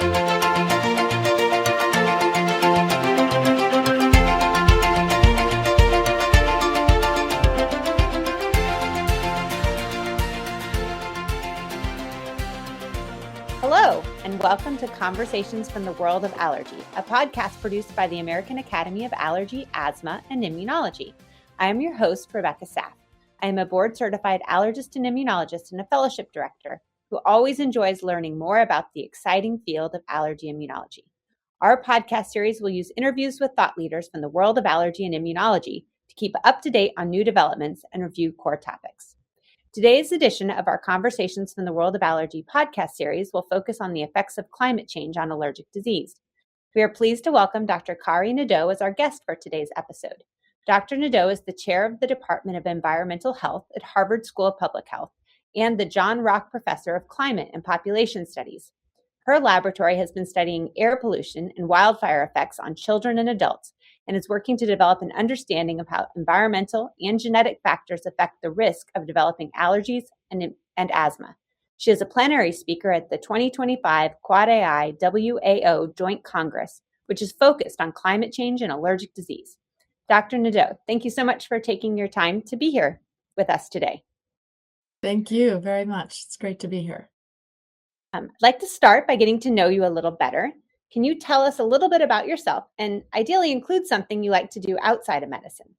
Hello, and welcome to Conversations from the World of Allergy, a podcast produced by the American Academy of Allergy, Asthma, and Immunology. I am your host, Rebecca Saff. I am a board-certified allergist and immunologist and a fellowship director who always enjoys learning more about the exciting field of allergy immunology. Our podcast series will use interviews with thought leaders from the world of allergy and immunology to keep up to date on new developments and review core topics. Today's edition of our Conversations from the World of Allergy podcast series will focus on the effects of climate change on allergic disease. We are pleased to welcome Dr. Kari Nadeau as our guest for today's episode. Dr. Nadeau is the chair of the Department of Environmental Health at Harvard School of Public Health and the John Rock Professor of Climate and Population Studies. Her laboratory has been studying air pollution and wildfire effects on children and adults, and is working to develop an understanding of how environmental and genetic factors affect the risk of developing allergies and asthma. She is a plenary speaker at the 2025 AAAAI WAO Joint Congress, which is focused on climate change and allergic disease. Dr. Nadeau, thank you so much for taking your time to be here with us today. Thank you very much. It's great to be here. I'd like to start by getting to know you a little better. Can you tell us a little bit about yourself and ideally include something you like to do outside of medicine?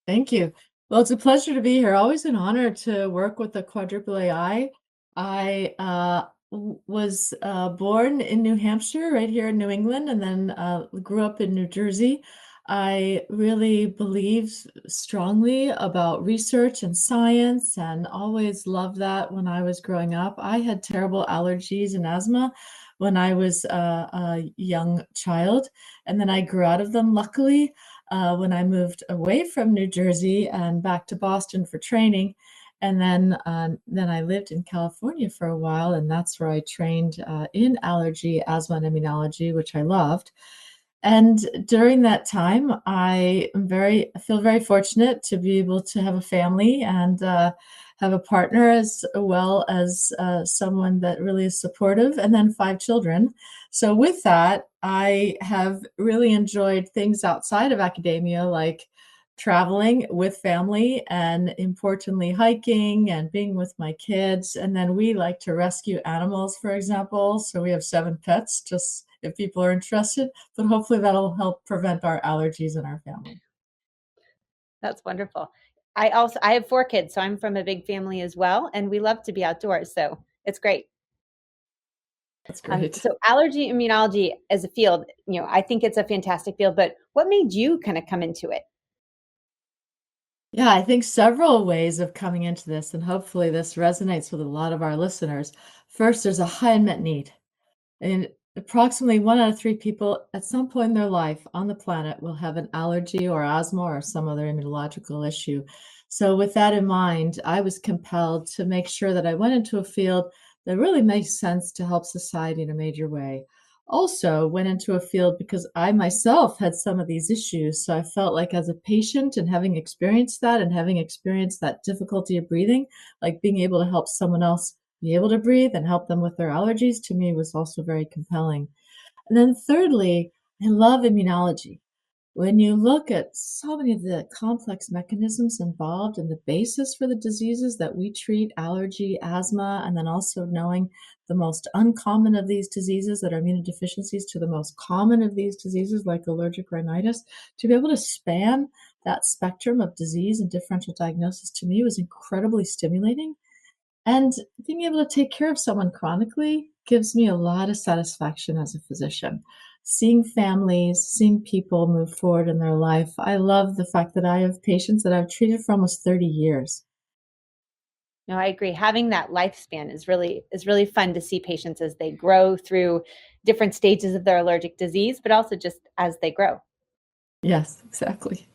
Thank you. Well, it's a pleasure to be here. Always an honor to work with the AAAAI. I was born in New Hampshire, right here in New England, and then grew up in New Jersey. I really believe strongly about research and science and always loved that when I was growing up. I had terrible allergies and asthma when I was a young child, and then I grew out of them, luckily, when I moved away from New Jersey and back to Boston for training. And then I lived in California for a while, and that's where I trained in allergy, asthma, and immunology, which I loved. And during that time, I feel very fortunate to be able to have a family and have a partner, as well as someone that really is supportive, and then 5 children. So with that, I have really enjoyed things outside of academia, like traveling with family and, importantly, hiking and being with my kids. And then we like to rescue animals, for example. So we have 7 pets, just if people are interested, but hopefully that'll help prevent our allergies in our family. That's wonderful. I have 4 kids, so I'm from a big family as well, and we love to be outdoors, so it's great. That's great. So allergy immunology as a field, I think it's a fantastic field, but what made you kind of come into it? Yeah, I think several ways of coming into this, and hopefully this resonates with a lot of our listeners. First, there's a high unmet need. And approximately 1 out of 3 people at some point in their life on the planet will have an allergy or asthma or some other immunological issue. So with that in mind, I was compelled to make sure that I went into a field that really makes sense to help society in a major way. Also went into a field because I myself had some of these issues. So I felt like, as a patient and having experienced that difficulty of breathing, like being able to help someone else be able to breathe and help them with their allergies, to me was also very compelling. And then thirdly, I love immunology. When you look at so many of the complex mechanisms involved in the basis for the diseases that we treat, allergy, asthma, and then also knowing the most uncommon of these diseases that are immunodeficiencies to the most common of these diseases like allergic rhinitis, to be able to span that spectrum of disease and differential diagnosis, to me was incredibly stimulating. And being able to take care of someone chronically gives me a lot of satisfaction as a physician. Seeing families, seeing people move forward in their life. I love the fact that I have patients that I've treated for almost 30 years. No, I agree. Having that lifespan is really fun to see patients as they grow through different stages of their allergic disease, but also just as they grow. Yes, exactly.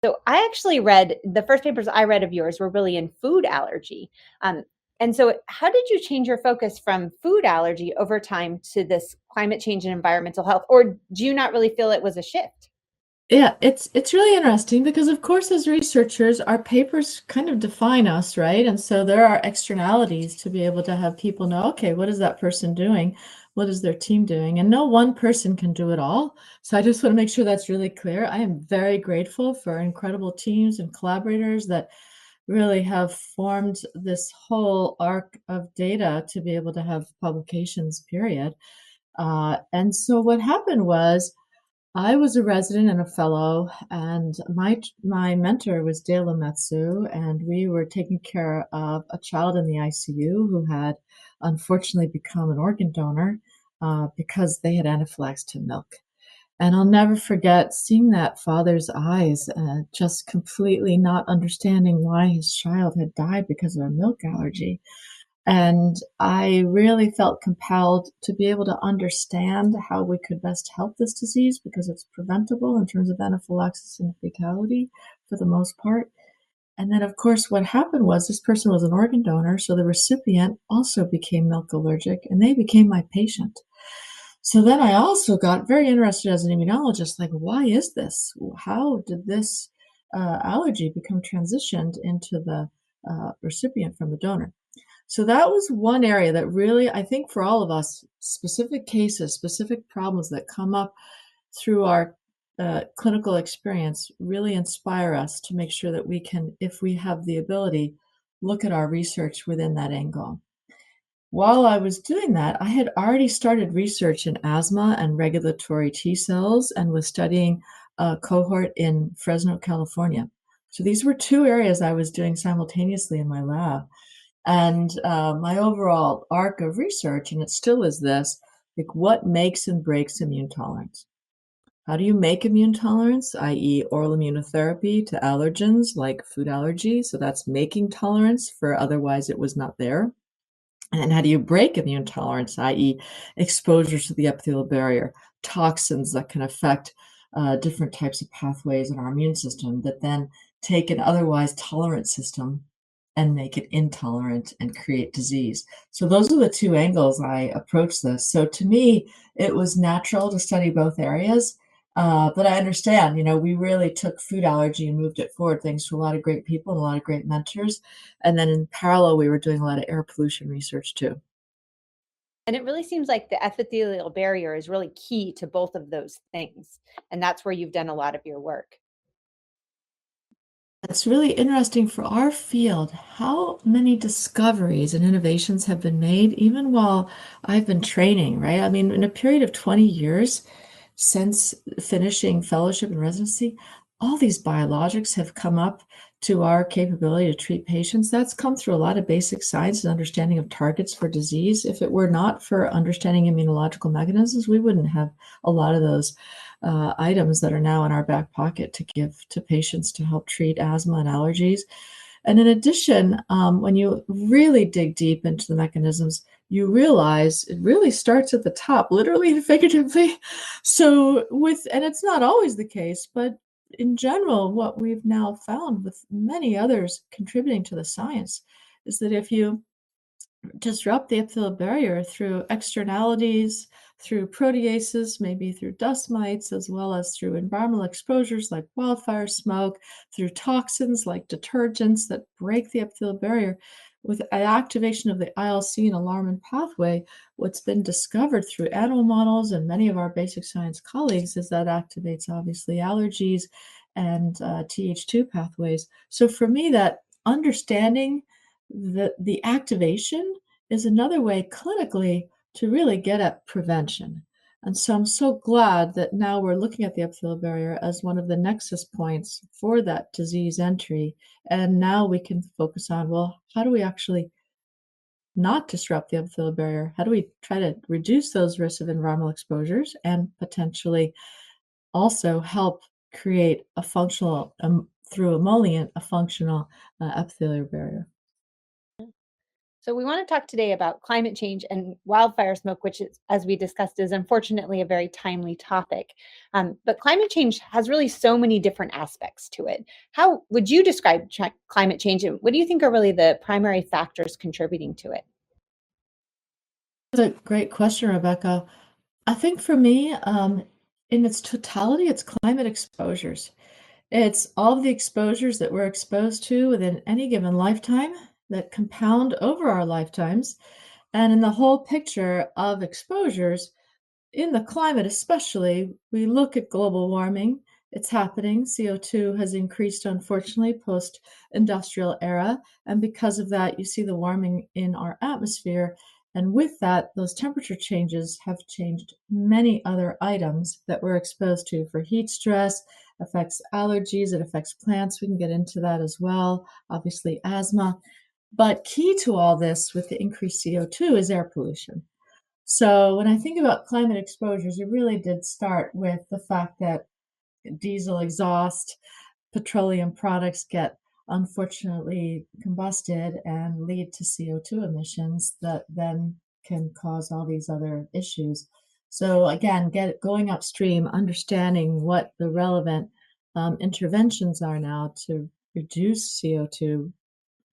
So I actually read, the first papers I read of yours were really in food allergy. And so how did you change your focus from food allergy over time to this climate change and environmental health? Or do you not really feel it was a shift? Yeah, it's really interesting because, of course, as researchers, our papers kind of define us, right? And so there are externalities to be able to have people know, okay, what is that person doing? What is their team doing? And no one person can do it all. So I just want to make sure that's really clear. I am very grateful for incredible teams and collaborators that really have formed this whole arc of data to be able to have publications, period. And so what happened was, I was a resident and a fellow, and my mentor was Dale Metsu, and we were taking care of a child in the ICU who had unfortunately become an organ donor because they had anaphylaxis to milk. And I'll never forget seeing that father's eyes, just completely not understanding why his child had died because of a milk allergy. And I really felt compelled to be able to understand how we could best help this disease because it's preventable in terms of anaphylaxis and fatality for the most part. And then, of course, what happened was this person was an organ donor, so the recipient also became milk allergic and they became my patient. So then I also got very interested as an immunologist, like, why is this? How did this allergy become transitioned into the recipient from the donor? So that was one area that really, I think for all of us, specific cases, specific problems that come up through our clinical experience really inspire us to make sure that we can, if we have the ability, look at our research within that angle. While I was doing that, I had already started research in asthma and regulatory T cells and was studying a cohort in Fresno, California. So these were two areas I was doing simultaneously in my lab. And my overall arc of research, and it still is this, like what makes and breaks immune tolerance? How do you make immune tolerance, i.e., oral immunotherapy to allergens like food allergy? So that's making tolerance for otherwise it was not there. And then how do you break immune tolerance, i.e., exposure to the epithelial barrier, toxins that can affect different types of pathways in our immune system that then take an otherwise tolerant system and make it intolerant and create disease. So those are the two angles I approach this. So to me, it was natural to study both areas. But I understand, we really took food allergy and moved it forward thanks to a lot of great people and a lot of great mentors. And then in parallel, we were doing a lot of air pollution research too. And it really seems like the epithelial barrier is really key to both of those things. And that's where you've done a lot of your work. It's really interesting for our field how many discoveries and innovations have been made, even while I've been training, right? I mean, in a period of 20 years since finishing fellowship and residency, all these biologics have come up to our capability to treat patients. That's come through a lot of basic science and understanding of targets for disease. If it were not for understanding immunological mechanisms, we wouldn't have a lot of those items that are now in our back pocket to give to patients to help treat asthma and allergies. And in addition, when you really dig deep into the mechanisms, you realize it really starts at the top, literally and figuratively. And it's not always the case, but in general, what we've now found with many others contributing to the science is that if you disrupt the epithelial barrier through externalities, through proteases, maybe through dust mites, as well as through environmental exposures like wildfire smoke, through toxins like detergents that break the epithelial barrier. With activation of the IL-C and alarmin pathway, what's been discovered through animal models and many of our basic science colleagues is that activates obviously allergies and Th2 pathways. So for me, that understanding the activation is another way clinically to really get at prevention. And so I'm so glad that now we're looking at the epithelial barrier as one of the nexus points for that disease entry. And now we can focus on, well, how do we actually not disrupt the epithelial barrier? How do we try to reduce those risks of environmental exposures and potentially also help create a functional, through emollient, a functional epithelial barrier? So, we want to talk today about climate change and wildfire smoke, which, is, as we discussed, is unfortunately a very timely topic. But climate change has really so many different aspects to it. How would you describe climate change, and what do you think are really the primary factors contributing to it? That's a great question, Rebecca. I think for me, In its totality, it's climate exposures. It's all of the exposures that we're exposed to within any given lifetime that compound over our lifetimes. And in the whole picture of exposures, in the climate especially, we look at global warming. It's happening. CO2 has increased, unfortunately, post-industrial era. And because of that, you see the warming in our atmosphere. And with that, those temperature changes have changed many other items that we're exposed to for heat stress, affects allergies, it affects plants. We can get into that as well. Obviously, asthma. But key to all this with the increased CO2 is air pollution. So when I think about climate exposures, it really did start with the fact that diesel exhaust, petroleum products get unfortunately combusted and lead to CO2 emissions that then can cause all these other issues. So again, going upstream, understanding what the relevant interventions are now to reduce CO2,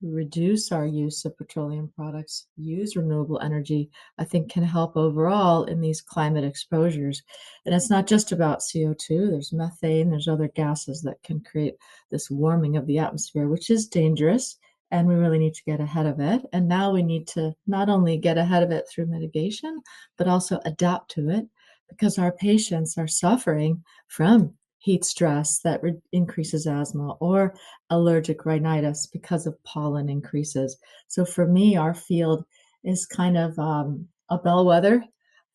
reduce our use of petroleum products, use renewable energy, I think can help overall in these climate exposures. And it's not just about CO2, there's methane, there's other gases that can create this warming of the atmosphere, which is dangerous. And we really need to get ahead of it. And now we need to not only get ahead of it through mitigation, but also adapt to it because our patients are suffering from heat stress that increases asthma or allergic rhinitis because of pollen increases. So for me, our field is kind of a bellwether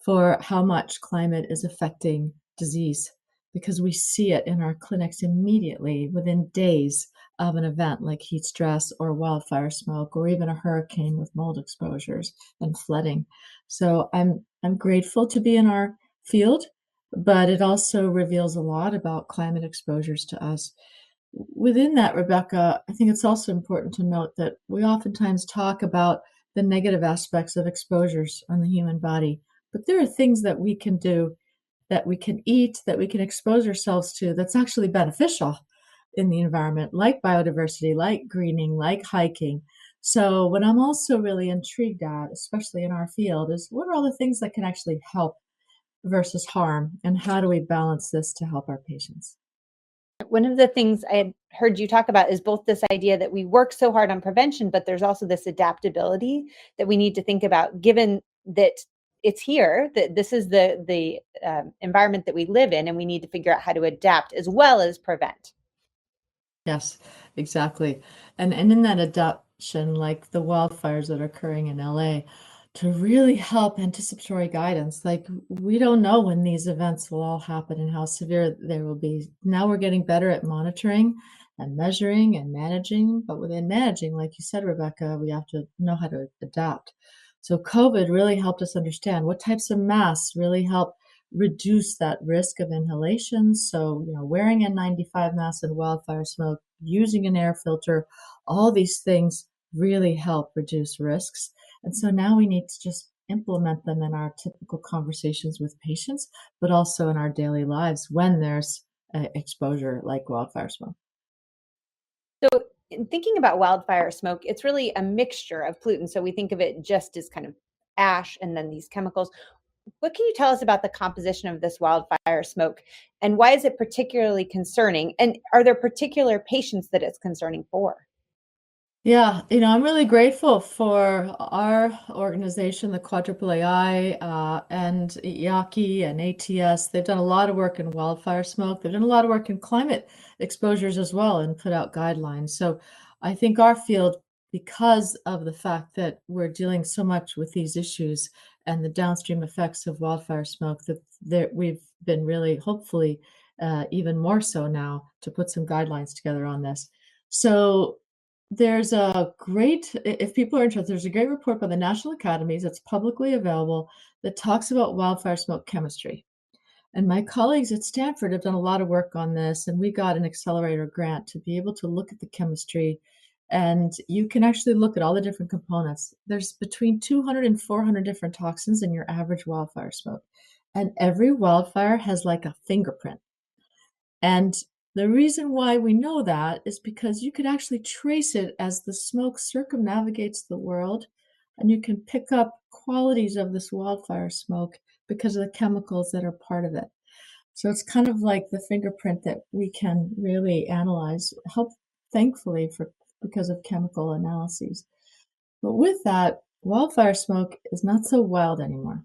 for how much climate is affecting disease because we see it in our clinics immediately within days of an event like heat stress or wildfire smoke or even a hurricane with mold exposures and flooding. So I'm grateful to be in our field, but it also reveals a lot about climate exposures to us. Within that, Rebecca, I think it's also important to note that we oftentimes talk about the negative aspects of exposures on the human body, but there are things that we can do, that we can eat, that we can expose ourselves to that's actually beneficial in the environment, like biodiversity, like greening, like hiking. So what I'm also really intrigued at, especially in our field, is what are all the things that can actually help versus harm, and how do we balance this to help our patients? One of the things I had heard you talk about is both this idea that we work so hard on prevention, but there's also this adaptability that we need to think about, given that it's here, that this is the environment that we live in, and we need to figure out how to adapt as well as prevent. Yes, exactly. And in that adoption, like the wildfires that are occurring in LA, to really help anticipatory guidance. Like we don't know when these events will all happen and how severe they will be. Now we're getting better at monitoring and measuring and managing, but within managing, like you said, Rebecca, we have to know how to adapt. So COVID really helped us understand what types of masks really help reduce that risk of inhalation. So, wearing N95 masks and wildfire smoke, using an air filter, all these things really help reduce risks. And so now we need to just implement them in our typical conversations with patients, but also in our daily lives when there's exposure like wildfire smoke. So, in thinking about wildfire smoke, it's really a mixture of pollutants. So we think of it just as kind of ash and then these chemicals. What can you tell us about the composition of this wildfire smoke and why is it particularly concerning? And are there particular patients that it's concerning for? Yeah, I'm really grateful for our organization, the AAAAI, and IACI and ATS. They've done a lot of work in wildfire smoke. They've done a lot of work in climate exposures as well and put out guidelines. So I think our field, because of the fact that we're dealing so much with these issues and the downstream effects of wildfire smoke, that we've been really, hopefully, even more so now to put some guidelines together on this. So there's a great, if people are interested, there's a great report by the National Academies that's publicly available that talks about wildfire smoke chemistry. And my colleagues at Stanford have done a lot of work on this, and we got an accelerator grant to be able to look at the chemistry. And you can actually look at all the different components. There's between 200 and 400 different toxins in your average wildfire smoke. And every wildfire has like a fingerprint. And the reason why we know that is because you could actually trace it as the smoke circumnavigates the world, and you can pick up qualities of this wildfire smoke because of the chemicals that are part of it. So it's kind of like the fingerprint that we can really analyze, help thankfully because of chemical analyses. But with that, wildfire smoke is not so wild anymore.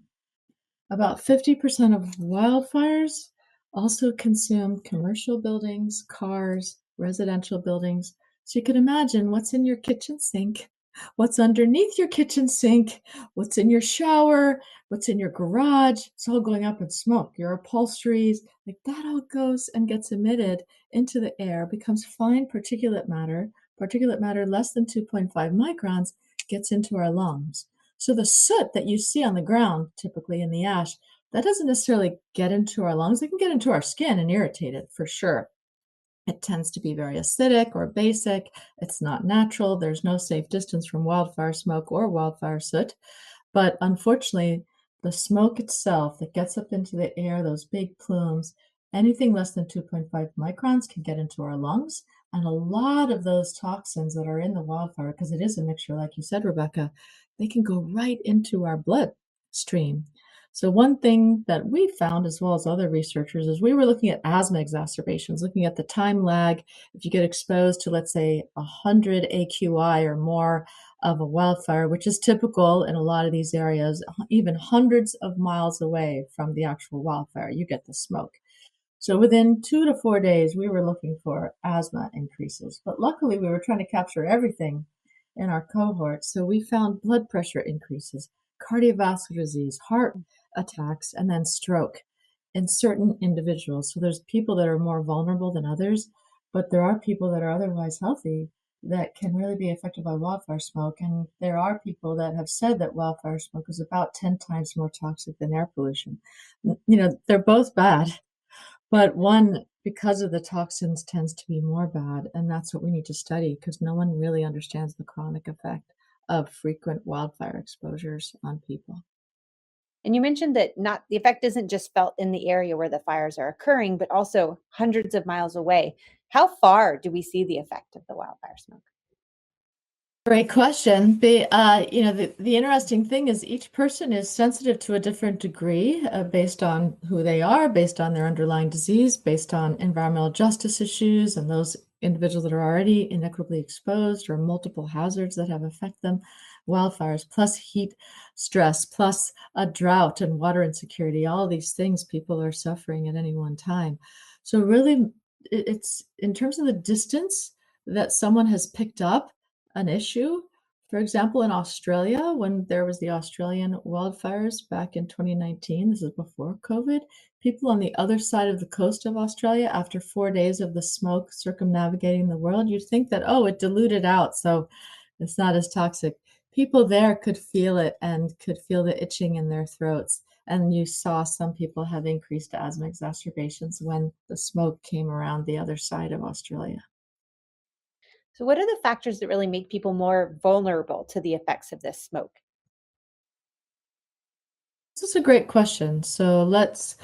About 50% of wildfires also consume commercial buildings, cars, residential buildings. So you can imagine what's in your kitchen sink, what's underneath your kitchen sink, what's in your shower, what's in your garage. It's all going up in smoke. Your upholsteries, like that all goes and gets emitted into the air, becomes fine particulate matter. Particulate matter less than 2.5 microns gets into our lungs. So the soot that you see on the ground, typically in the ash, that doesn't necessarily get into our lungs. It can get into our skin and irritate it for sure. It tends to be very acidic or basic. It's not natural. There's no safe distance from wildfire smoke or wildfire soot. But unfortunately, the smoke itself that gets up into the air, those big plumes, anything less than 2.5 microns can get into our lungs. And a lot of those toxins that are in the wildfire, because it is a mixture, like you said, Rebecca, they can go right into our bloodstream. So one thing that we found, as well as other researchers, is we were looking at asthma exacerbations, looking at the time lag. If you get exposed to, let's say, 100 AQI or more of a wildfire, which is typical in a lot of these areas, even hundreds of miles away from the actual wildfire, you get the smoke. So within 2 to 4 days, we were looking for asthma increases. But luckily, we were trying to capture everything in our cohort. So we found blood pressure increases, cardiovascular disease, heart attacks, and then stroke in certain individuals. So there's people that are more vulnerable than others, but there are people that are otherwise healthy that can really be affected by wildfire smoke. And there are people that have said that wildfire smoke is about 10 times more toxic than air pollution. They're both bad, but one, because of the toxins, tends to be more bad. And that's what we need to study because no one really understands the chronic effect of frequent wildfire exposures on people. And you mentioned that not the effect isn't just felt in the area where the fires are occurring, but also hundreds of miles away. How far do we see the effect of the wildfire smoke? Great question. The interesting thing is each person is sensitive to a different degree based on who they are, based on their underlying disease, based on environmental justice issues, and those individuals that are already inequitably exposed or multiple hazards that have affected them, wildfires, plus heat stress, plus a drought and water insecurity, all these things people are suffering at any one time. So really, it's in terms of the distance that someone has picked up an issue. For example, in Australia, when there was the Australian wildfires back in 2019, this is before COVID, people on the other side of the coast of Australia, after 4 days of the smoke circumnavigating the world, you'd think that, oh, it diluted out, so it's not as toxic. People there could feel it and could feel the itching in their throats. And you saw some people have increased asthma exacerbations when the smoke came around the other side of Australia. So, what are the factors that really make people more vulnerable to the effects of this smoke? This is a great question. So let's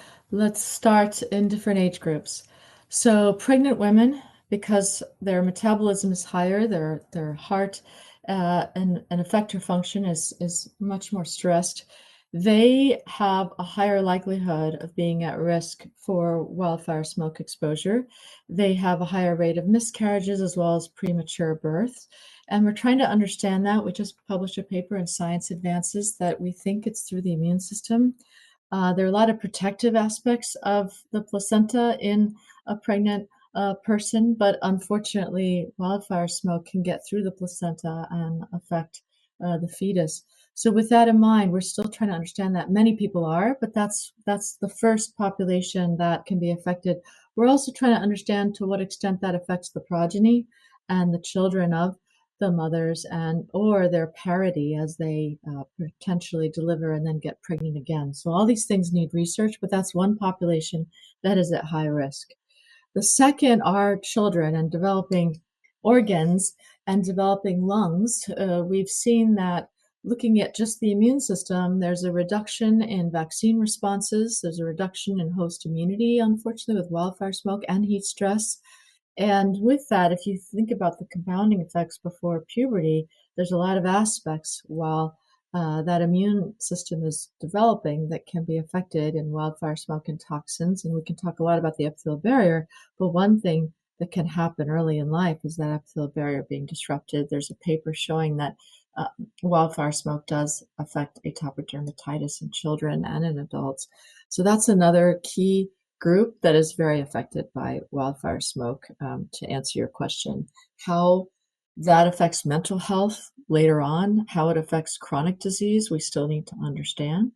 start in different age groups. So pregnant women, because their metabolism is higher, their heart and effector function is much more stressed. They have a higher likelihood of being at risk for wildfire smoke exposure. They have a higher rate of miscarriages as well as premature births. And we're trying to understand that. We just published a paper in Science Advances that we think it's through the immune system. There are a lot of protective aspects of the placenta in a pregnant person, but unfortunately, wildfire smoke can get through the placenta and affect the fetus. So with that in mind, we're still trying to understand that. Many people are, but that's the first population that can be affected. We're also trying to understand to what extent that affects the progeny and the children of the mothers and or their parity as they potentially deliver and then get pregnant again. So all these things need research, but that's one population that is at high risk. The second are children and developing organs and developing lungs. We've seen that looking at just the immune system, there's a reduction in vaccine responses. There's a reduction in host immunity, unfortunately, with wildfire smoke and heat stress. And with that, if you think about the compounding effects before puberty, there's a lot of aspects while that immune system is developing that can be affected in wildfire smoke and toxins. And we can talk a lot about the epithelial barrier, but one thing that can happen early in life is that epithelial barrier being disrupted. There's a paper showing that uh, wildfire smoke does affect atopic dermatitis in children and in adults. So that's another key group that is very affected by wildfire smoke. To answer your question, how that affects mental health later on, how it affects chronic disease, we still need to understand.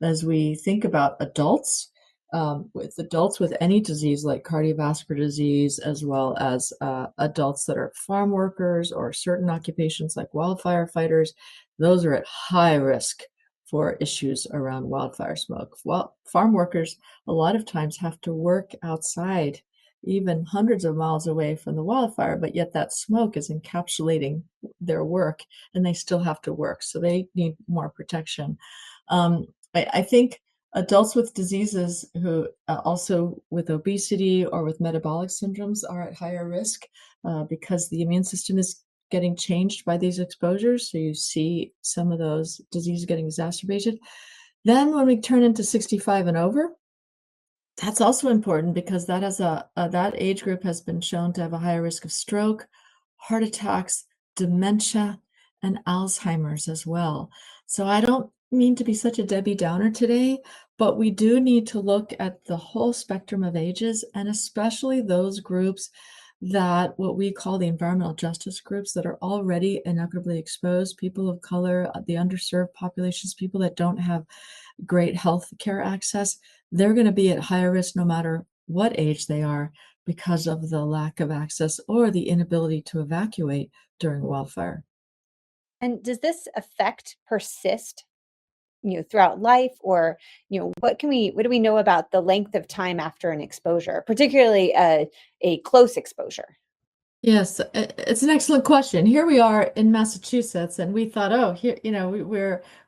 As we think about adults, with any disease like cardiovascular disease, as well as adults that are farm workers or certain occupations like wildfire fighters, those are at high risk for issues around wildfire smoke. Well, farm workers a lot of times have to work outside, even hundreds of miles away from the wildfire, but yet that smoke is encapsulating their work and they still have to work. So they need more protection. I think adults with diseases who also with obesity or with metabolic syndromes are at higher risk because the immune system is getting changed by these exposures. So you see some of those diseases getting exacerbated. Then when we turn into 65 and over, that's also important because that has that age group has been shown to have a higher risk of stroke, heart attacks, dementia, and Alzheimer's as well. So I don't mean to be such a Debbie Downer today, but we do need to look at the whole spectrum of ages, and especially those groups that what we call the environmental justice groups that are already inequitably exposed, people of color, the underserved populations, people that don't have great health care access, they're going to be at higher risk no matter what age they are because of the lack of access or the inability to evacuate during wildfire. And does this effect persist, throughout life, or, what do we know about the length of time after an exposure, particularly a close exposure? Yes, it's an excellent question. Here we are in Massachusetts, and we thought, oh, here,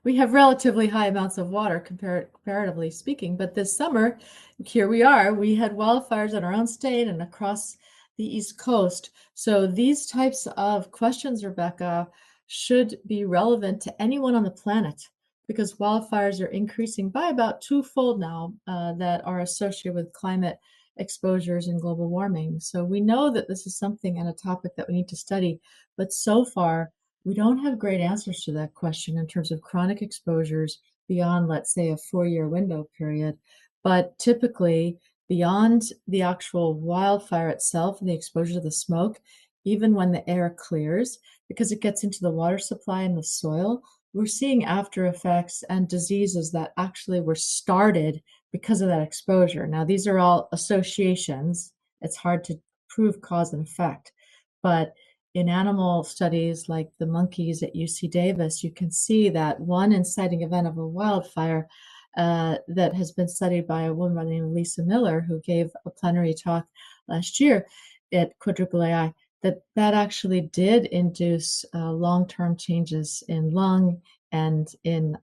we have relatively high amounts of water comparatively speaking. But this summer, here we are, we had wildfires in our own state and across the East Coast. So these types of questions, Rebecca, should be relevant to anyone on the planet because wildfires are increasing by about twofold now that are associated with climate exposures and global warming. So we know that this is something and a topic that we need to study, but so far we don't have great answers to that question in terms of chronic exposures beyond, let's say, a 4-year window period. But typically, beyond the actual wildfire itself and the exposure to the smoke, even when the air clears, because it gets into the water supply and the soil, we're seeing after effects and diseases that actually were started because of that exposure. Now, these are all associations. It's hard to prove cause and effect. But in animal studies like the monkeys at UC Davis, you can see that one inciting event of a wildfire that has been studied by a woman by the name of Lisa Miller, who gave a plenary talk last year at AAAAI, that actually did induce long-term changes in lung and in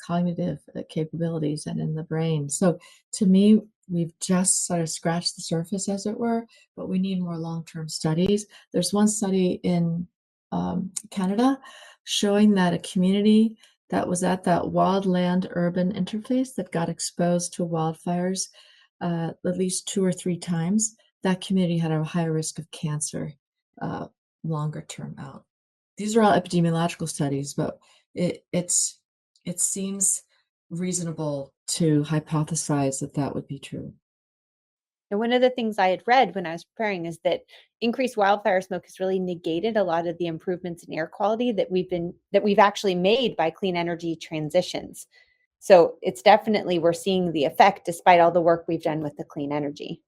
cognitive capabilities and in the brain. So to me, we've just sort of scratched the surface, as it were, but we need more long-term studies. There's one study in Canada showing that a community that was at that wildland urban interface that got exposed to wildfires at least 2 or 3 times, that community had a higher risk of cancer longer term out. These are all epidemiological studies, but it seems reasonable to hypothesize that that would be true. And one of the things I had read when I was preparing is that increased wildfire smoke has really negated a lot of the improvements in air quality that we've actually made by clean energy transitions. So it's definitely, we're seeing the effect despite all the work we've done with the clean energy.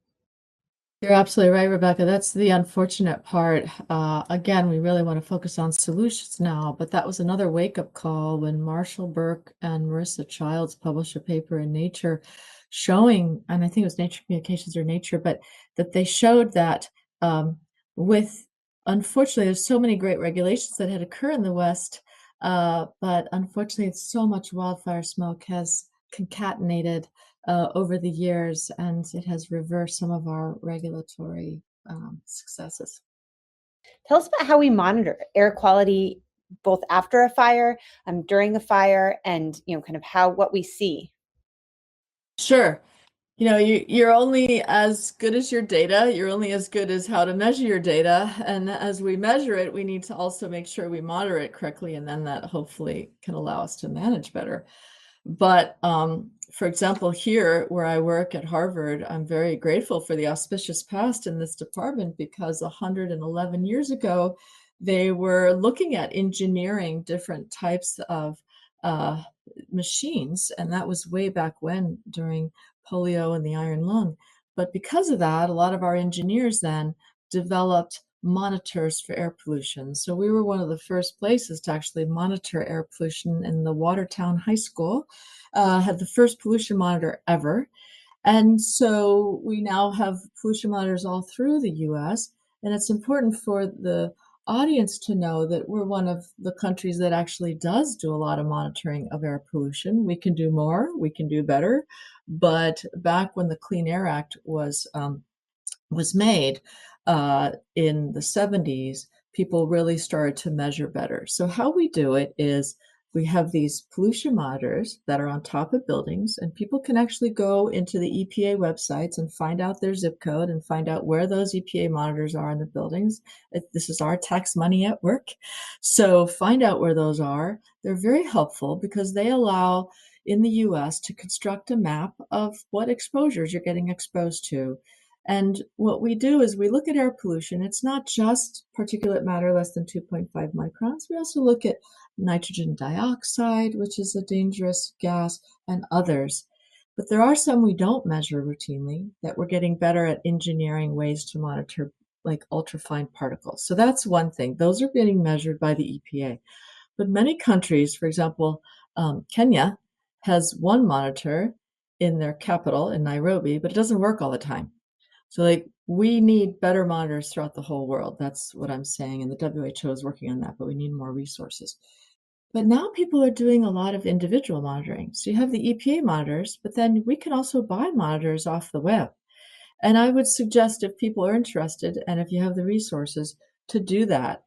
You're absolutely right, Rebecca. That's the unfortunate part. Again, we really want to focus on solutions now, but that was another wake-up call when Marshall Burke and Marissa Childs published a paper in Nature showing, and I think it was Nature Communications or Nature, but that they showed that with, unfortunately, there's so many great regulations that had occurred in the West, but unfortunately, so much wildfire smoke has concatenated over the years, and it has reversed some of our regulatory successes. Tell us about how we monitor air quality both after a fire, during a fire, and kind of what we see? Sure. You're only as good as your data. You're only as good as how to measure your data. And as we measure it, we need to also make sure we monitor it correctly, and then that hopefully can allow us to manage better. But for example, here where I work at Harvard, I'm very grateful for the auspicious past in this department, because 111 years ago, they were looking at engineering different types of uh, machines. And that was way back when, during polio and the iron lung. But because of that, a lot of our engineers then developed monitors for air pollution. So we were one of the first places to actually monitor air pollution in the Watertown High School, had the first pollution monitor ever. And so we now have pollution monitors all through the US. And it's important for the audience to know that we're one of the countries that actually does do a lot of monitoring of air pollution. We can do more, we can do better. But back when the Clean Air Act was made in the 70s, people really started to measure better. So how we do it is we have these pollution monitors that are on top of buildings, and people can actually go into the EPA websites and find out their zip code and find out where those EPA monitors are in the buildings. This is our tax money at work. So find out where those are. They're very helpful because they allow in the US to construct a map of what exposures you're getting exposed to. And what we do is we look at air pollution. It's not just particulate matter less than 2.5 microns. We also look at nitrogen dioxide, which is a dangerous gas, and others. But there are some we don't measure routinely that we're getting better at engineering ways to monitor, like ultrafine particles. So that's one thing. Those are getting measured by the EPA. But many countries, for example, Kenya has one monitor in their capital in Nairobi, but it doesn't work all the time. So we need better monitors throughout the whole world. That's what I'm saying. And the WHO is working on that, but we need more resources. But now people are doing a lot of individual monitoring. So you have the EPA monitors, but then we can also buy monitors off the web. And I would suggest, if people are interested and if you have the resources, to do that.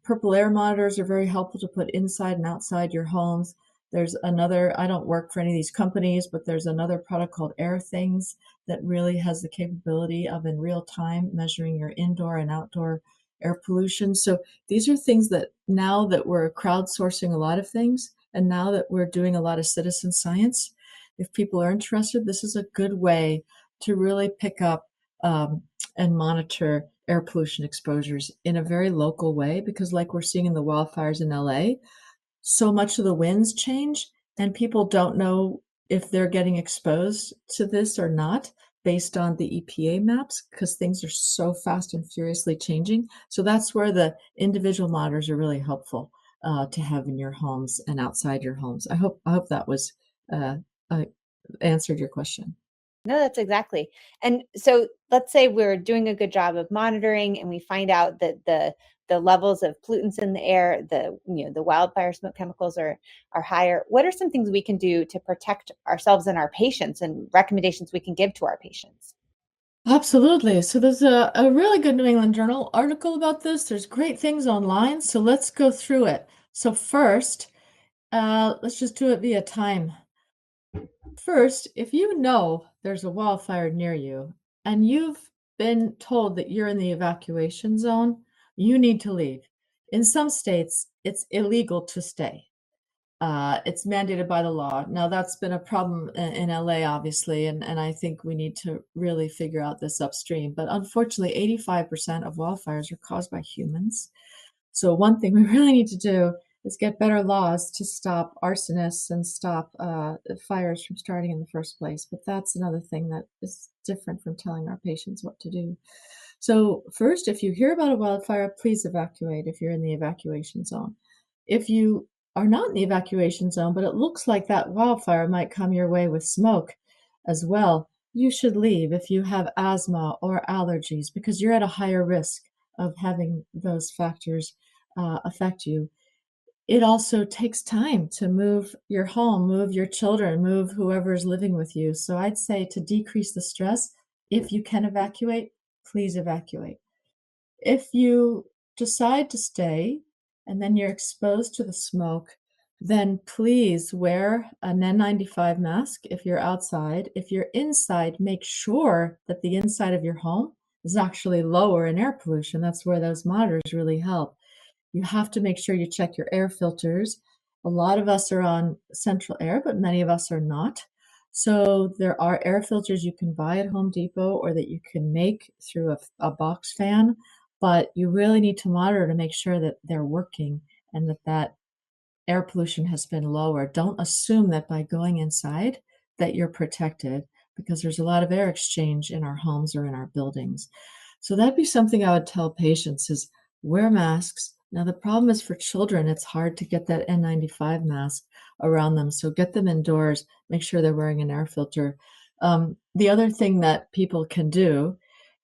Purple air monitors are very helpful to put inside and outside your homes. There's another, I don't work for any of these companies, but there's another product called Air Things that really has the capability of in real time measuring your indoor and outdoor air pollution. So these are things that, now that we're crowdsourcing a lot of things, and now that we're doing a lot of citizen science, if people are interested, this is a good way to really pick up and monitor air pollution exposures in a very local way. Because like we're seeing in the wildfires in LA, so much of the winds change, and people don't know if they're getting exposed to this or not based on the EPA maps, because things are so fast and furiously changing. So that's where the individual monitors are really helpful to have in your homes and outside your homes. I hope that was answered your question. No, that's exactly. And so let's say we're doing a good job of monitoring and we find out that the levels of pollutants in the air, the wildfire smoke chemicals are higher. What are some things we can do to protect ourselves and our patients, and recommendations we can give to our patients? Absolutely. So there's a really good New England Journal article about this. There's great things online. So let's go through it. So first, let's just do it via time. First, if you know there's a wildfire near you and you've been told that you're in the evacuation zone, you need to leave. In some states, it's illegal to stay. It's mandated by the law. Now, that's been a problem in LA, obviously, and I think we need to really figure out this upstream. But unfortunately, 85% of wildfires are caused by humans. So one thing we really need to do is get better laws to stop arsonists and stop fires from starting in the first place. But that's another thing that is different from telling our patients what to do. So first, if you hear about a wildfire, please evacuate if you're in the evacuation zone. If you are not in the evacuation zone, but it looks like that wildfire might come your way with smoke as well, you should leave if you have asthma or allergies, because you're at a higher risk of having those factors affect you. It also takes time to move your home, move your children, move whoever's living with you. So I'd say, to decrease the stress, if you can evacuate, please evacuate. If you decide to stay, and then you're exposed to the smoke, then please wear an N95 mask if you're outside. If you're inside, make sure that the inside of your home is actually lower in air pollution. That's where those monitors really help. You have to make sure you check your air filters. A lot of us are on central air, but many of us are not. So there are air filters you can buy at Home Depot or that you can make through a box fan, but you really need to monitor to make sure that they're working and that air pollution has been lower. Don't assume that by going inside that you're protected, because there's a lot of air exchange in our homes or in our buildings. So that'd be something I would tell patients is wear masks. Now the problem is for children, it's hard to get that N95 mask around them. So get them indoors, make sure they're wearing an air filter. The other thing that people can do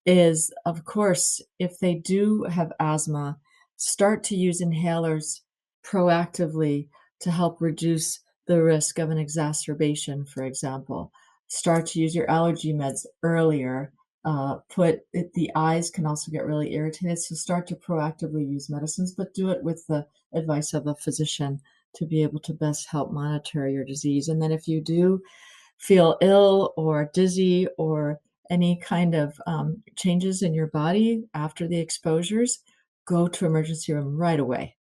is, of course, if they do have asthma, start to use inhalers proactively to help reduce the risk of an exacerbation, for example. Start to use your allergy meds earlier. The eyes can also get really irritated, so start to proactively use medicines, but do it with the advice of a physician to be able to best help monitor your disease. And then if you do feel ill or dizzy or any kind of changes in your body after the exposures, go to emergency room right away.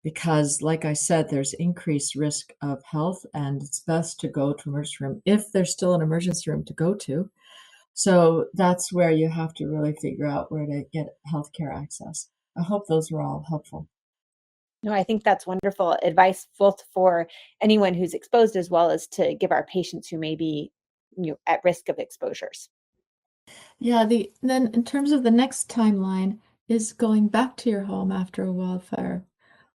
Because like I said, there's increased risk of health and it's best to go to emergency room if there's still an emergency room to go to. So that's where you have to really figure out where to get healthcare access. I hope those were all helpful. No, I think that's wonderful advice, both for anyone who's exposed as well as to give our patients who may be at risk of exposures. Yeah, then in terms of the next timeline is going back to your home after a wildfire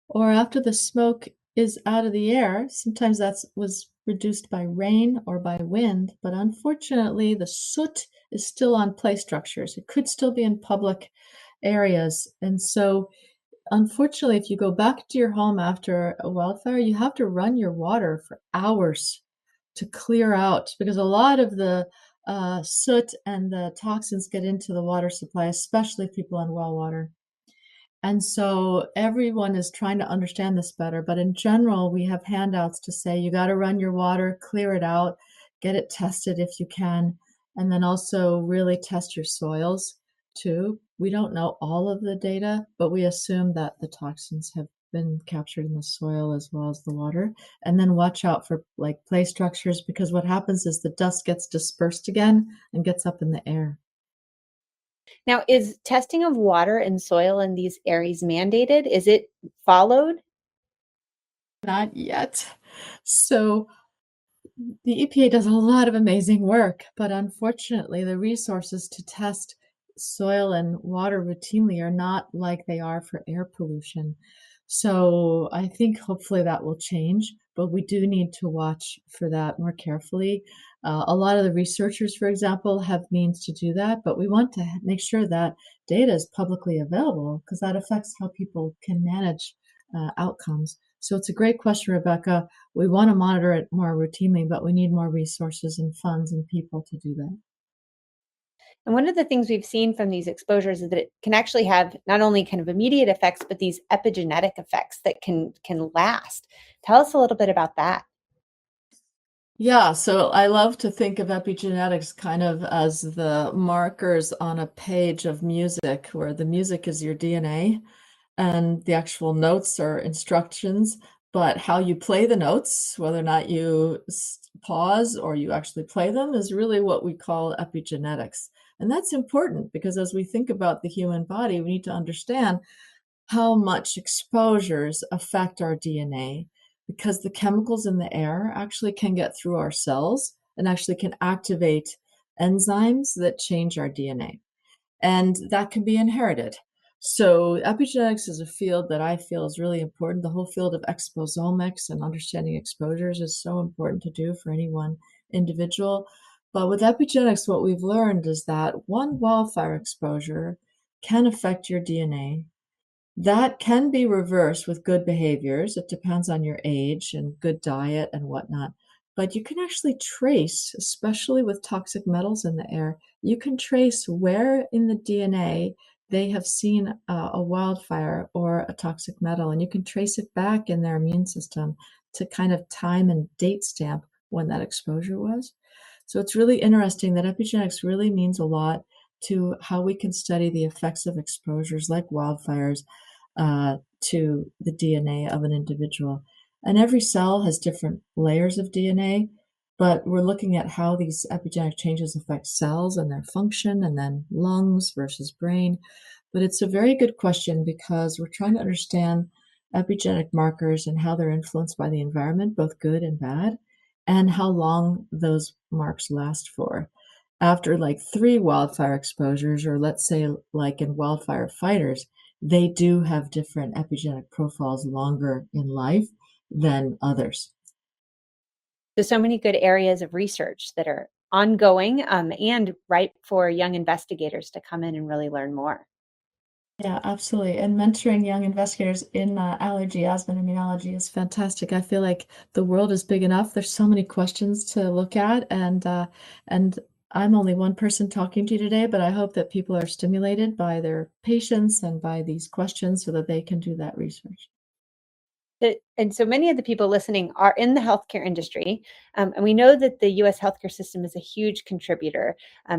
or after the smoke is out of the air. Sometimes that was reduced by rain or by wind, but unfortunately the soot is still on play structures. It could still be in public areas. And so unfortunately, if you go back to your home after a wildfire, you have to run your water for hours to clear out because a lot of the soot and the toxins get into the water supply, especially people on well water. And so everyone is trying to understand this better. But in general, we have handouts to say you got to run your water, clear it out, get it tested if you can, and then also really test your soils too. We don't know all of the data, but we assume that the toxins have been captured in the soil as well as the water. And then watch out for like play structures because what happens is the dust gets dispersed again and gets up in the air. Now, is testing of water and soil in these areas mandated? Is it followed? Not yet. So the EPA does a lot of amazing work, but unfortunately, the resources to test soil and water routinely are not like they are for air pollution. So I think hopefully that will change, but we do need to watch for that more carefully. A lot of the researchers, for example, have means to do that, but we want to make sure that data is publicly available because that affects how people can manage outcomes. So it's a great question, Rebecca. We want to monitor it more routinely, but we need more resources and funds and people to do that. And one of the things we've seen from these exposures is that it can actually have not only kind of immediate effects, but these epigenetic effects that can last. Tell us a little bit about that. Yeah, so I love to think of epigenetics kind of as the markers on a page of music, where the music is your DNA and the actual notes are instructions, but how you play the notes, whether or not you pause or you actually play them, is really what we call epigenetics. And that's important because as we think about the human body, we need to understand how much exposures affect our DNA because the chemicals in the air actually can get through our cells and actually can activate enzymes that change our DNA. And that can be inherited. So epigenetics is a field that I feel is really important. The whole field of exposomics and understanding exposures is so important to do for any one individual. But with epigenetics, what we've learned is that one wildfire exposure can affect your DNA. That can be reversed with good behaviors. It depends on your age and good diet and whatnot. But you can actually trace, especially with toxic metals in the air, you can trace where in the DNA they have seen a wildfire or a toxic metal, and you can trace it back in their immune system to kind of time and date stamp when that exposure was. So it's really interesting that epigenetics really means a lot to how we can study the effects of exposures like wildfires to the DNA of an individual. And every cell has different layers of DNA, but we're looking at how these epigenetic changes affect cells and their function, and then lungs versus brain. But it's a very good question because we're trying to understand epigenetic markers and how they're influenced by the environment, both good and bad, and how long those marks last for. After like 3 wildfire exposures, or let's say like in wildfire fighters, they do have different epigenetic profiles longer in life than others. So many good areas of research that are ongoing and ripe for young investigators to come in and really learn more. Yeah, absolutely. And mentoring young investigators in allergy, asthma, and immunology is fantastic. I feel like the world is big enough. There's so many questions to look at, and I'm only one person talking to you today, but I hope that people are stimulated by their patients and by these questions so that they can do that research. And so many of the people listening are in the healthcare industry. And we know that the US healthcare system is a huge contributor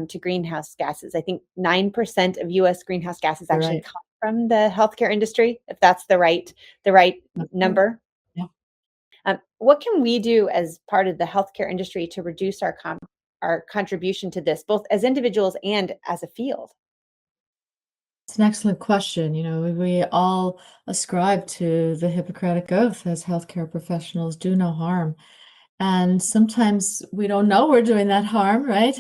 to greenhouse gases. I think 9% of US greenhouse gases You're actually right. come from the healthcare industry, if that's the right That's right. number. Yeah. What can we do as part of the healthcare industry to reduce our contribution to this, both as individuals and as a field? It's an excellent question. You know, we all ascribe to the Hippocratic Oath as healthcare professionals: do no harm. And sometimes we don't know we're doing that harm, right?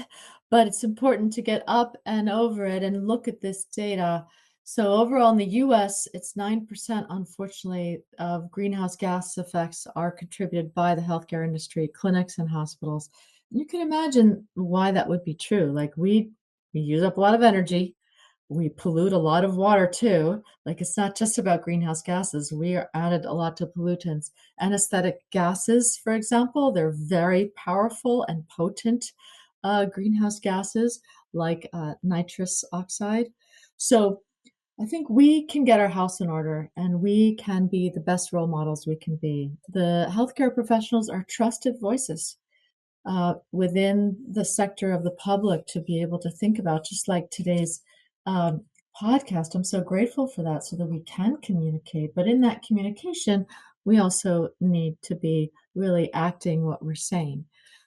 But it's important to get up and over it and look at this data. So overall in the US, it's 9%, unfortunately, of greenhouse gas effects are contributed by the healthcare industry, clinics and hospitals. You can imagine why that would be true. Like we use up a lot of energy, we pollute a lot of water too. Like it's not just about greenhouse gases. We are added a lot to pollutants. Anesthetic gases, for example, they're very powerful and potent greenhouse gases like nitrous oxide. So I think we can get our house in order and we can be the best role models we can be. The healthcare professionals are trusted voices within the sector of the public to be able to think about, just like today's um, podcast. I'm so grateful for that so that we can communicate. But in that communication, we also need to be really acting what we're saying.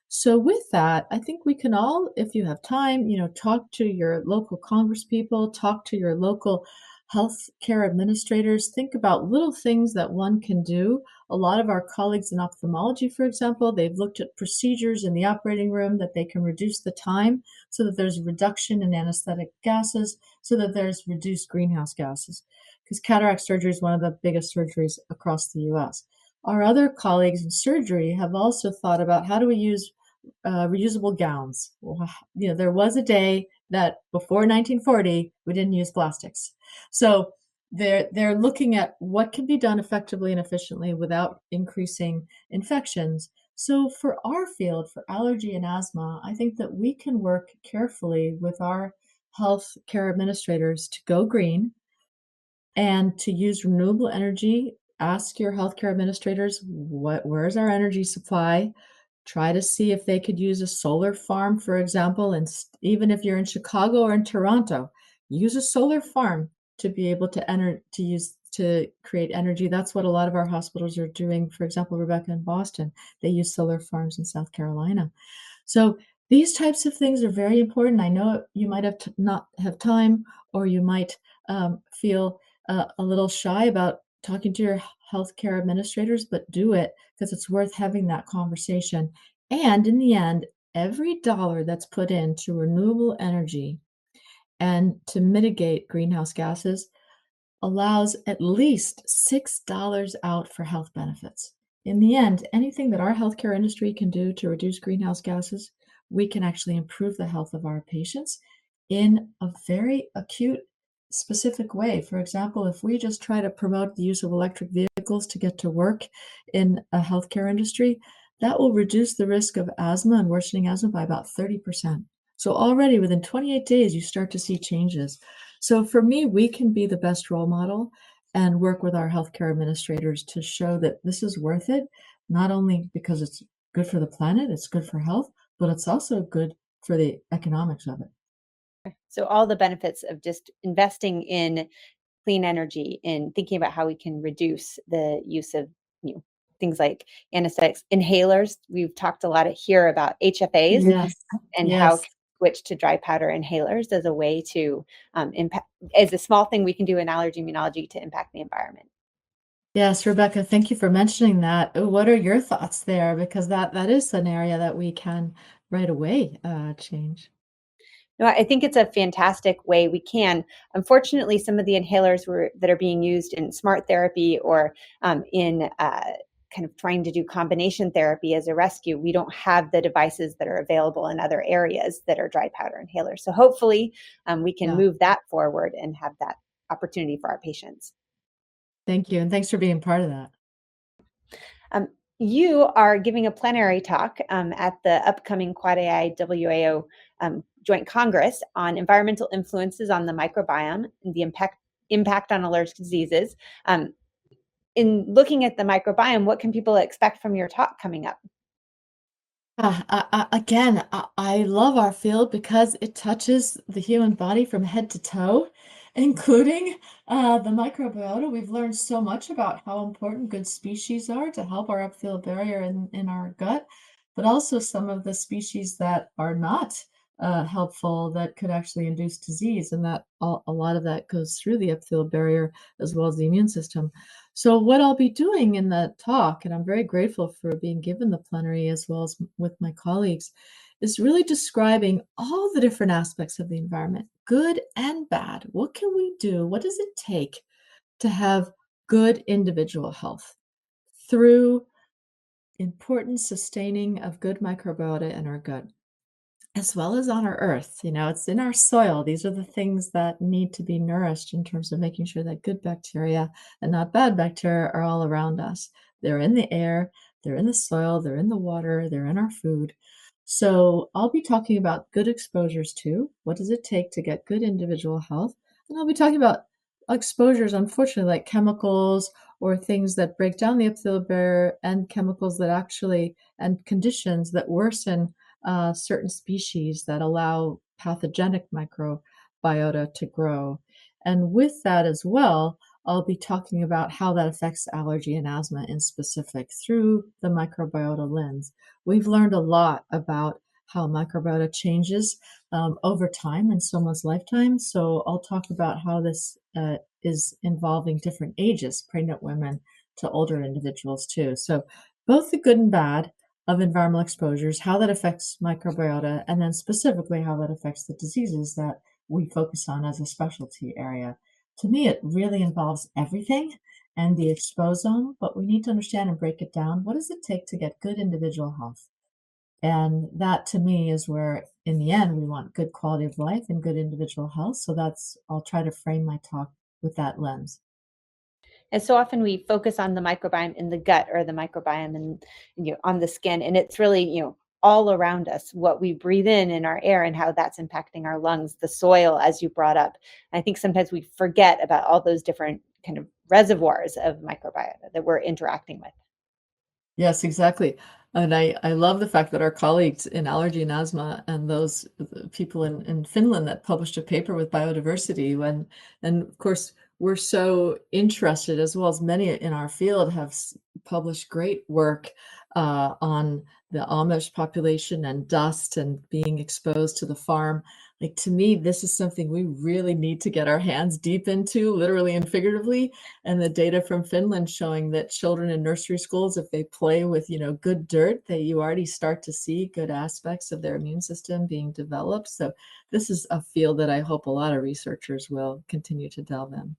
So with that, I think we can all, if you have time, talk to your local congresspeople, talk to your local health care administrators, think about little things that one can do. A lot of our colleagues in ophthalmology, for example, they've looked at procedures in the operating room that they can reduce the time so that there's a reduction in anesthetic gases, so that there's reduced greenhouse gases. Because cataract surgery is one of the biggest surgeries across the US. Our other colleagues in surgery have also thought about how do we use reusable gowns. Well, there was a day that before 1940 we didn't use plastics. So they're looking at what can be done effectively and efficiently without increasing infections. So for our field, for allergy and asthma, I think that we can work carefully with our health care administrators to go green and to use renewable energy. Ask your healthcare administrators, where's our energy supply? Try to see if they could use a solar farm, for example, and even if you're in Chicago or in Toronto, use a solar farm to be able to create energy. That's what a lot of our hospitals are doing. For example, Rebecca in Boston, they use solar farms in South Carolina. So these types of things are very important. I know you might have not have time, or you might feel a little shy about talking to your healthcare administrators, but do it because it's worth having that conversation. And in the end, every dollar that's put into renewable energy and to mitigate greenhouse gases allows at least $6 out for health benefits. In the end, anything that our healthcare industry can do to reduce greenhouse gases, we can actually improve the health of our patients in a very acute, specific way. For example, if we just try to promote the use of electric vehicles to get to work in a healthcare industry, that will reduce the risk of asthma and worsening asthma by about 30%. So already within 28 days, you start to see changes. So for me, we can be the best role model and work with our healthcare administrators to show that this is worth it, not only because it's good for the planet, it's good for health, but it's also good for the economics of it. So all the benefits of just investing in clean energy and thinking about how we can reduce the use of you know, things like anesthetics, inhalers. We've talked a lot here about HFAs Yes, and how yes. can we switch to dry powder inhalers as a way to impact, as a small thing we can do in allergy immunology to impact the environment. Yes, Rebecca, thank you for mentioning that. What are your thoughts there? Because that is an area that we can right away change. No, I think it's a fantastic way we can. Unfortunately, some of the inhalers that are being used in smart therapy or in kind of trying to do combination therapy as a rescue, we don't have the devices that are available in other areas that are dry powder inhalers. So hopefully, we can Yeah, move that forward and have that opportunity for our patients. thank you. And thanks for being part of that. Um, you are giving a plenary talk at the upcoming Quad AI WAO Joint Congress on environmental influences on the microbiome and the impact on allergic diseases. In looking at the microbiome, what can people expect from your talk coming up? Again, I love our field because it touches the human body from head to toe, including the microbiota. We've learned so much about how important good species are to help our epithelial barrier in our gut, but also some of the species that are not helpful that could actually induce disease, and that a lot of that goes through the epithelial barrier as well as the immune system. So what I'll be doing in that talk, and I'm very grateful for being given the plenary as well as with my colleagues, is really describing all the different aspects of the environment, good and bad. What can we do? What does it take to have good individual health through important sustaining of good microbiota in our gut? As well as on our earth, it's in our soil. These are the things that need to be nourished in terms of making sure that good bacteria and not bad bacteria are all around us. They're in the air, they're in the soil, they're in the water, they're in our food. So I'll be talking about good exposures too. What does it take to get good individual health? And I'll be talking about exposures, unfortunately, like chemicals or things that break down the epithelial barrier and chemicals that actually and conditions that worsen certain species that allow pathogenic microbiota to grow. And with that as well, I'll be talking about how that affects allergy and asthma in specific through the microbiota lens. We've learned a lot about how microbiota changes over time in someone's lifetime. So I'll talk about how this is involving different ages, pregnant women to older individuals too. So both the good and bad of environmental exposures, how that affects microbiota, and then specifically how that affects the diseases that we focus on as a specialty area. To me, it really involves everything and the exposome, but we need to understand and break it down. What does it take to get good individual health? And that to me is where, in the end, we want good quality of life and good individual health. So I'll try to frame my talk with that lens. And so often we focus on the microbiome in the gut or the microbiome and on the skin, and it's really all around us, what we breathe in our air and how that's impacting our lungs, the soil, as you brought up. And I think sometimes we forget about all those different kind of reservoirs of microbiota that we're interacting with. Yes, exactly. And I love the fact that our colleagues in allergy and asthma and those people in Finland that published a paper with biodiversity and of course we're so interested, as well as many in our field have published great work on the Amish population and dust and being exposed to the farm. Like, to me, this is something we really need to get our hands deep into, literally and figuratively. And the data from Finland showing that children in nursery schools, if they play with, good dirt, that you already start to see good aspects of their immune system being developed. So this is a field that I hope a lot of researchers will continue to delve in.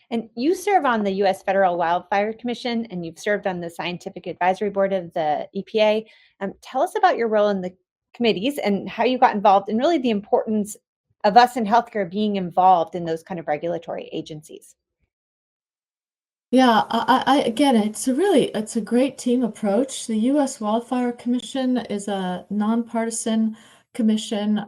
And you serve on the U.S. Federal Wildfire Commission, and you've served on the Scientific Advisory Board of the EPA. Tell us about your role in the committees and how you got involved, and really the importance of us in healthcare being involved in those kind of regulatory agencies. Yeah, again, it's a great team approach. The U.S. Wildfire Commission is a nonpartisan commission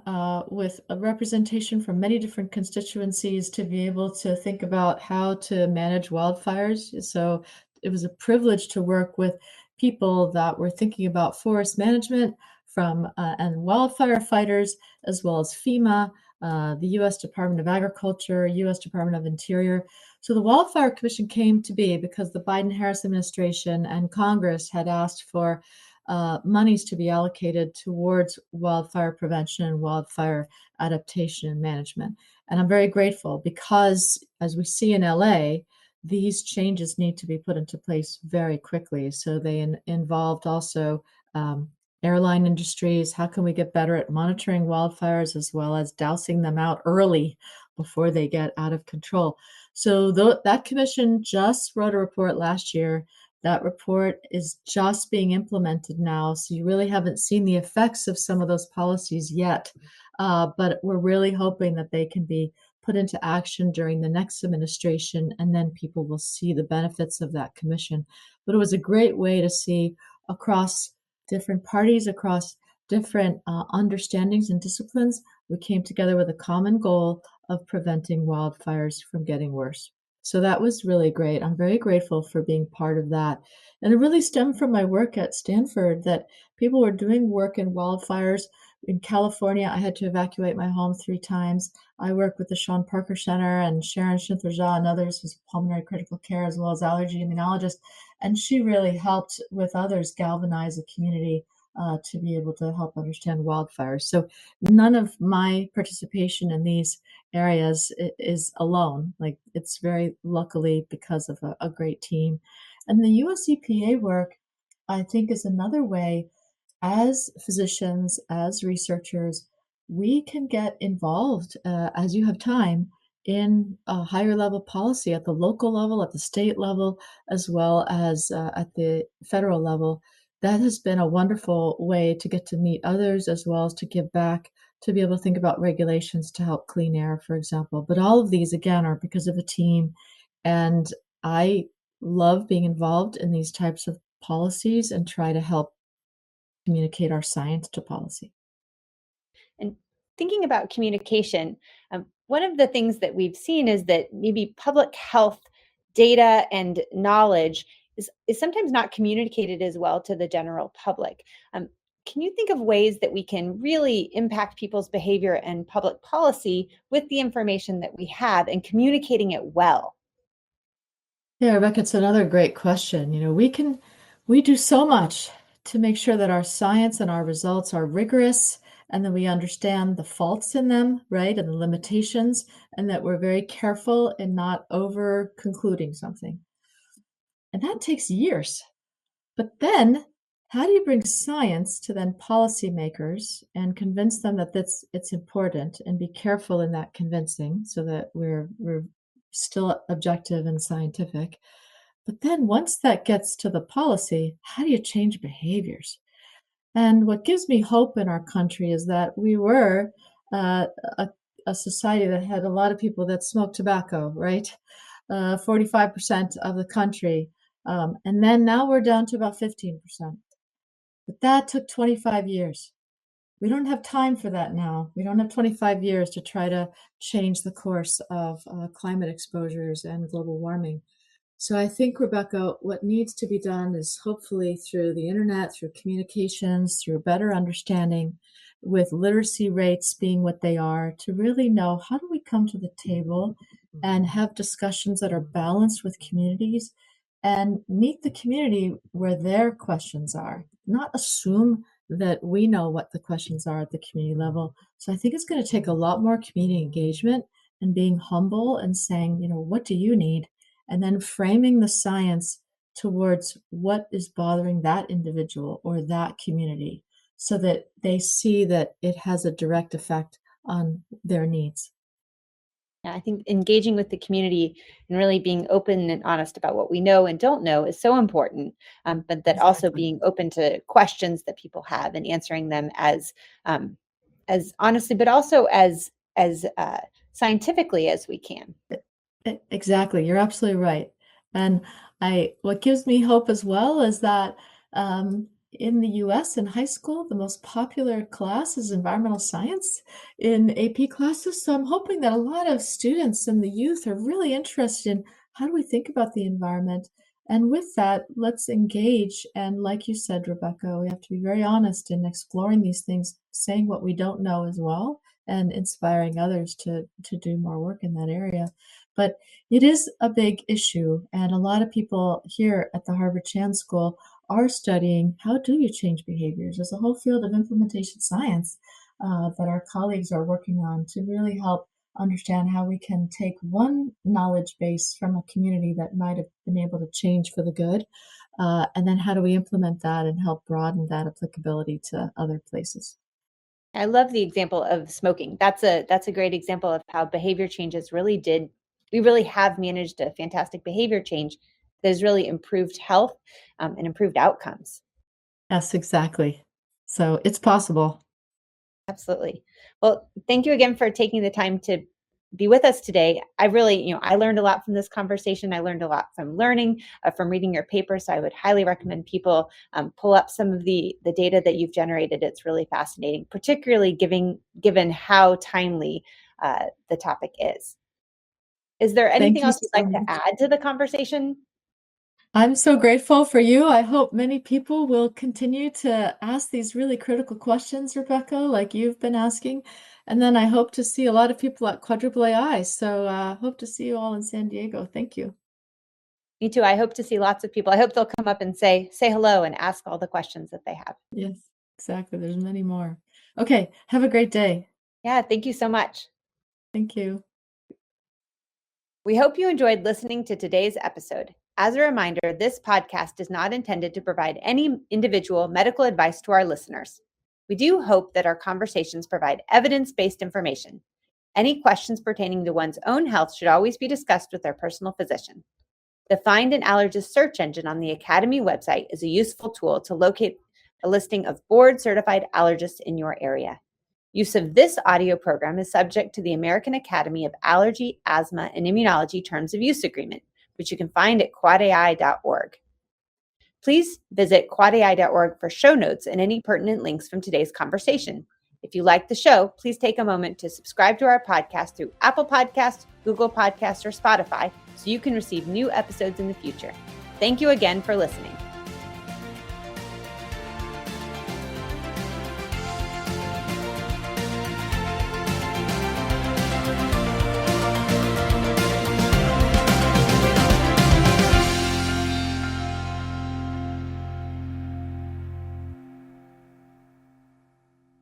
with a representation from many different constituencies to be able to think about how to manage wildfires. So it was a privilege to work with people that were thinking about forest management from and wildfire fighters, as well as FEMA, the U.S. Department of Agriculture, U.S. Department of Interior. So the Wildfire Commission came to be because the Biden-Harris administration and Congress had asked for monies to be allocated towards wildfire prevention and wildfire adaptation and management. And I'm very grateful because, as we see in LA, these changes need to be put into place very quickly. So they involved also airline industries. How can we get better at monitoring wildfires as well as dousing them out early before they get out of control? So that commission just wrote a report last year. That report is just being implemented now. So you really haven't seen the effects of some of those policies yet. But we're really hoping that they can be put into action during the next administration, and then people will see the benefits of that commission. But it was a great way to see across different parties, across different understandings and disciplines, we came together with a common goal of preventing wildfires from getting worse. So that was really great. I'm very grateful for being part of that. And it really stemmed from my work at Stanford that people were doing work in wildfires. In California, I had to evacuate my home 3 times. I work with the Sean Parker Center and Sharon Shinther-Jha and others who's pulmonary critical care as well as allergy immunologist. And she really helped with others galvanize the community to be able to help understand wildfires. So none of my participation in these areas is alone. Like, it's very luckily because of a great team. And the US EPA work, I think, is another way as physicians, as researchers, we can get involved as you have time in a higher level policy at the local level, at the state level, as well as at the federal level. That has been a wonderful way to get to meet others as well as to give back, to be able to think about regulations to help clean air, for example. But all of these, again, are because of a team. And I love being involved in these types of policies and try to help communicate our science to policy. And thinking about communication, one of the things that we've seen is that maybe public health data and knowledge is sometimes not communicated as well to the general public. Can you think of ways that we can really impact people's behavior and public policy with the information that we have and communicating it well? Yeah, Rebecca, it's another great question. We do so much to make sure that our science and our results are rigorous and that we understand the faults in them, right, and the limitations, and that we're very careful in not over concluding something. And that takes years. But then, how do you bring science to then policymakers and convince them that it's important, and be careful in that convincing so that we're still objective and scientific? But then once that gets to the policy, how do you change behaviors? And what gives me hope in our country is that we were uh, a, a society that had a lot of people that smoked tobacco, right? 45% of the country. And then now we're down to about 15%. But that took 25 years. We don't have time for that now. We don't have 25 years to try to change the course of climate exposures and global warming. So I think, Rebecca, what needs to be done is hopefully through the internet, through communications, through better understanding, with literacy rates being what they are, to really know how do we come to the table and have discussions that are balanced with communities and meet the community where their questions are, not assume that we know what the questions are at the community level. So I think it's going to take a lot more community engagement and being humble and saying, what do you need? And then framing the science towards what is bothering that individual or that community so that they see that it has a direct effect on their needs. Yeah, I think engaging with the community and really being open and honest about what we know and don't know is so important. But that also Exactly. being open to questions that people have and answering them as honestly, but also as scientifically as we can. Exactly. You're absolutely right. And what gives me hope as well is that in the US in high school, the most popular class is environmental science in AP classes. So I'm hoping that a lot of students and the youth are really interested in how do we think about the environment. And with that, let's engage. And like you said, Rebecca, we have to be very honest in exploring these things, saying what we don't know as well, and inspiring others to do more work in that area. But it is a big issue, and a lot of people here at the Harvard Chan School are studying how do you change behaviors. There's a whole field of implementation science that our colleagues are working on to really help understand how we can take one knowledge base from a community that might have been able to change for the good, and then how do we implement that and help broaden that applicability to other places. I love the example of smoking. That's a great example of how behavior changes we really have managed a fantastic behavior change that has really improved health and improved outcomes. Yes, exactly. So it's possible. Absolutely. Well, thank you again for taking the time to be with us today. I really, I learned a lot from this conversation. I learned a lot from learning, from reading your paper. So I would highly recommend people pull up some of the data that you've generated. It's really fascinating, particularly given how timely the topic is. Is there Thank anything you else you'd so like to much. add to the conversation? I'm so grateful for you. I hope many people will continue to ask these really critical questions, Rebecca, like you've been asking. And then I hope to see a lot of people at AAAAI. So hope to see you all in San Diego. Thank you. Me too. I hope to see lots of people. I hope they'll come up and say hello and ask all the questions that they have. Yes, exactly. There's many more. Okay. Have a great day. Yeah, thank you so much. Thank you. We hope you enjoyed listening to today's episode. As a reminder, this podcast is not intended to provide any individual medical advice to our listeners. We do hope that our conversations provide evidence-based information. Any questions pertaining to one's own health should always be discussed with their personal physician. The Find an Allergist search engine on the Academy website is a useful tool to locate a listing of board-certified allergists in your area. Use of this audio program is subject to the American Academy of Allergy, Asthma, and Immunology Terms of Use Agreement, which you can find at quadai.org. Please visit quadai.org for show notes and any pertinent links from today's conversation. If you like the show, please take a moment to subscribe to our podcast through Apple Podcasts, Google Podcasts, or Spotify so you can receive new episodes in the future. Thank you again for listening.